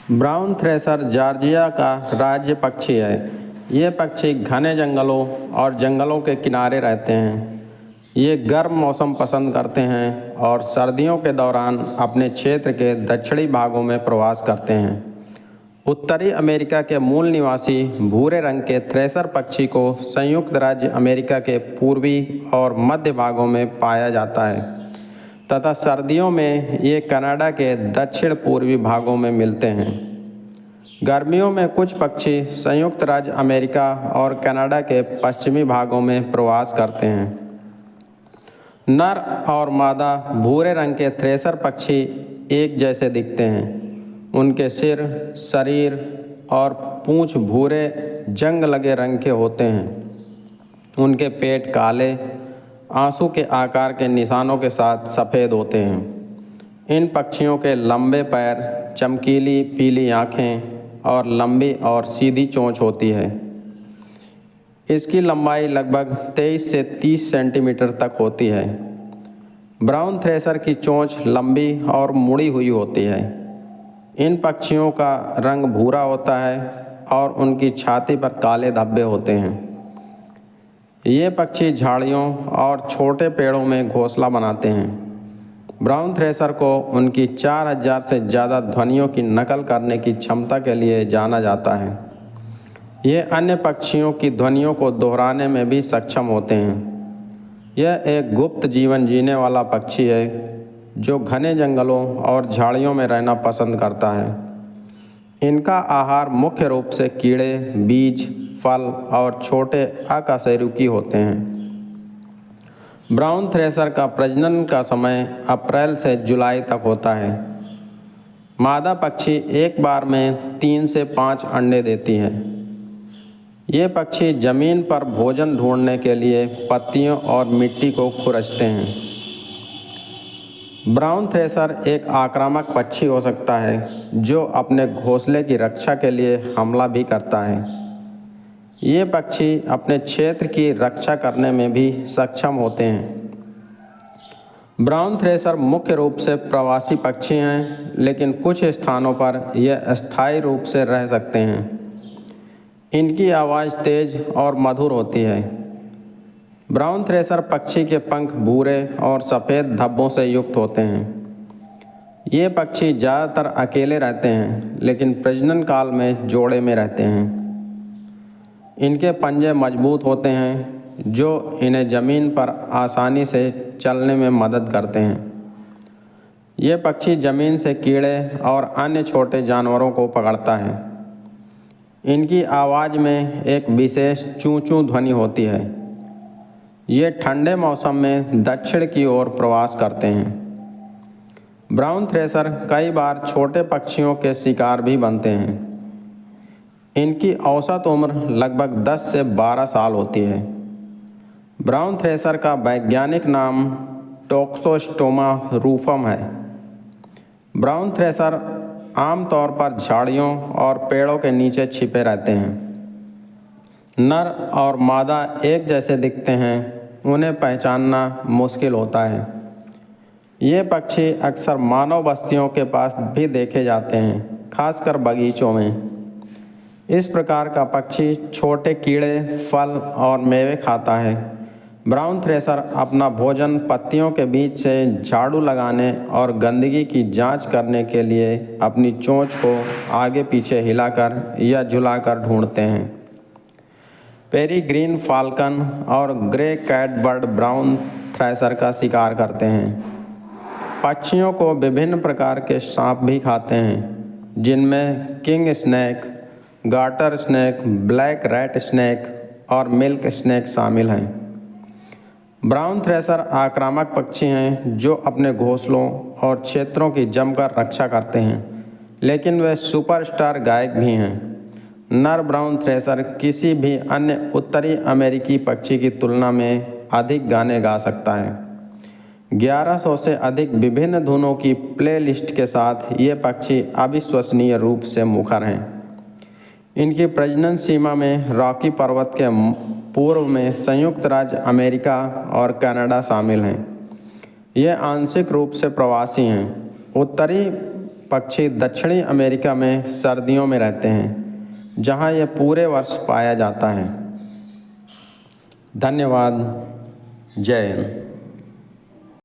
Brown thresher Georgia का राज्य पक्षी है। ये पक्षी घने जंगलों और जंगलों के किनारे रहते हैं। ये गर्म मौसम पसंद करते हैं और सर्दियों के दौरान अपने क्षेत्र के दक्षिणी भागों में प्रवास करते हैं। उत्तरी अमेरिका के मूल निवासी भूरे रंग के थ्रेशर पक्षी को संयुक्त राज्य अमेरिका के पूर्वी और मध्य भागों में पाया जाता है तथा सर्दियों में ये कनाडा के दक्षिण पूर्वी भागों में मिलते हैं। गर्मियों में कुछ पक्षी संयुक्त राज्य अमेरिका और कनाडा के पश्चिमी भागों में प्रवास करते हैं। नर और मादा भूरे रंग के थ्रेशर पक्षी एक जैसे दिखते हैं। उनके सिर, शरीर और पूंछ भूरे जंग लगे रंग के होते हैं। उनके पेट काले, आंसू के आकार के निशानों के साथ सफ़ेद होते हैं। इन पक्षियों के लंबे पैर, चमकीली पीली आँखें और लंबी और सीधी चोंच होती है। इसकी लंबाई लगभग 23 से 30 सेंटीमीटर तक होती है। ब्राउन थ्रेशर की चोंच लंबी और मुड़ी हुई होती है। इन पक्षियों का रंग भूरा होता है और उनकी छाती पर काले धब्बे होते हैं। ये पक्षी झाड़ियों और छोटे पेड़ों में घोंसला बनाते हैं। ब्राउन थ्रेशर को उनकी 4000 से ज़्यादा ध्वनियों की नकल करने की क्षमता के लिए जाना जाता है। ये अन्य पक्षियों की ध्वनियों को दोहराने में भी सक्षम होते हैं। यह एक गुप्त जीवन जीने वाला पक्षी है जो घने जंगलों और झाड़ियों में रहना पसंद करता है। इनका आहार मुख्य रूप से कीड़े, बीज, फल और छोटे अकशेरुकी होते हैं। ब्राउन थ्रेशर का प्रजनन का समय अप्रैल से जुलाई तक होता है। मादा पक्षी एक बार में 3 से 5 अंडे देती है। ये पक्षी जमीन पर भोजन ढूंढने के लिए पत्तियों और मिट्टी को खुरचते हैं। ब्राउन थ्रेशर एक आक्रामक पक्षी हो सकता है जो अपने घोंसले की रक्षा के लिए हमला भी करता है। ये पक्षी अपने क्षेत्र की रक्षा करने में भी सक्षम होते हैं। ब्राउन थ्रेशर मुख्य रूप से प्रवासी पक्षी हैं, लेकिन कुछ स्थानों पर यह अस्थायी रूप से रह सकते हैं। इनकी आवाज़ तेज और मधुर होती है। ब्राउन थ्रेशर पक्षी के पंख भूरे और सफ़ेद धब्बों से युक्त होते हैं। ये पक्षी ज़्यादातर अकेले रहते हैं, लेकिन प्रजनन काल में जोड़े में रहते हैं। इनके पंजे मजबूत होते हैं जो इन्हें ज़मीन पर आसानी से चलने में मदद करते हैं। ये पक्षी ज़मीन से कीड़े और अन्य छोटे जानवरों को पकड़ता है। इनकी आवाज़ में एक विशेष चूं चूं ध्वनि होती है। ये ठंडे मौसम में दक्षिण की ओर प्रवास करते हैं। ब्राउन थ्रेशर कई बार छोटे पक्षियों के शिकार भी बनते हैं। इनकी औसत उम्र लगभग 10 से 12 साल होती है। ब्राउन थ्रेशर का वैज्ञानिक नाम टोक्सोस्टोमा रूफम है। ब्राउन थ्रेशर आमतौर पर झाड़ियों और पेड़ों के नीचे छिपे रहते हैं। नर और मादा एक जैसे दिखते हैं, उन्हें पहचानना मुश्किल होता है। ये पक्षी अक्सर मानव बस्तियों के पास भी देखे जाते हैं, खासकर बगीचों में। इस प्रकार का पक्षी छोटे कीड़े, फल और मेवे खाता है। ब्राउन थ्रेशर अपना भोजन पत्तियों के बीच से झाड़ू लगाने और गंदगी की जांच करने के लिए अपनी चोंच को आगे पीछे हिलाकर या झुलाकर ढूंढते हैं। पेरीग्रीन फाल्कन और ग्रे कैटबर्ड ब्राउन थ्रेशर का शिकार करते हैं। पक्षियों को विभिन्न प्रकार के सांप भी खाते हैं, जिनमें king snake, garter snake, black rat snake और मिल्क स्नेक शामिल हैं। ब्राउन थ्रेशर आक्रामक पक्षी हैं जो अपने घोंसलों और क्षेत्रों की जमकर रक्षा करते हैं, लेकिन वे सुपरस्टार गायक भी हैं। नर ब्राउन थ्रेशर किसी भी अन्य उत्तरी अमेरिकी पक्षी की तुलना में अधिक गाने गा सकता है। 1100 से अधिक विभिन्न धुनों की प्लेलिस्ट के साथ ये पक्षी अविश्वसनीय रूप से मुखर हैं। इनकी प्रजनन सीमा में रॉकी पर्वत के पूर्व में संयुक्त राज्य अमेरिका और कनाडा शामिल हैं। ये आंशिक रूप से प्रवासी हैं। उत्तरी पक्षी दक्षिणी अमेरिका में सर्दियों में रहते हैं, जहाँ ये पूरे वर्ष पाया जाता है। धन्यवाद। जय हिंद।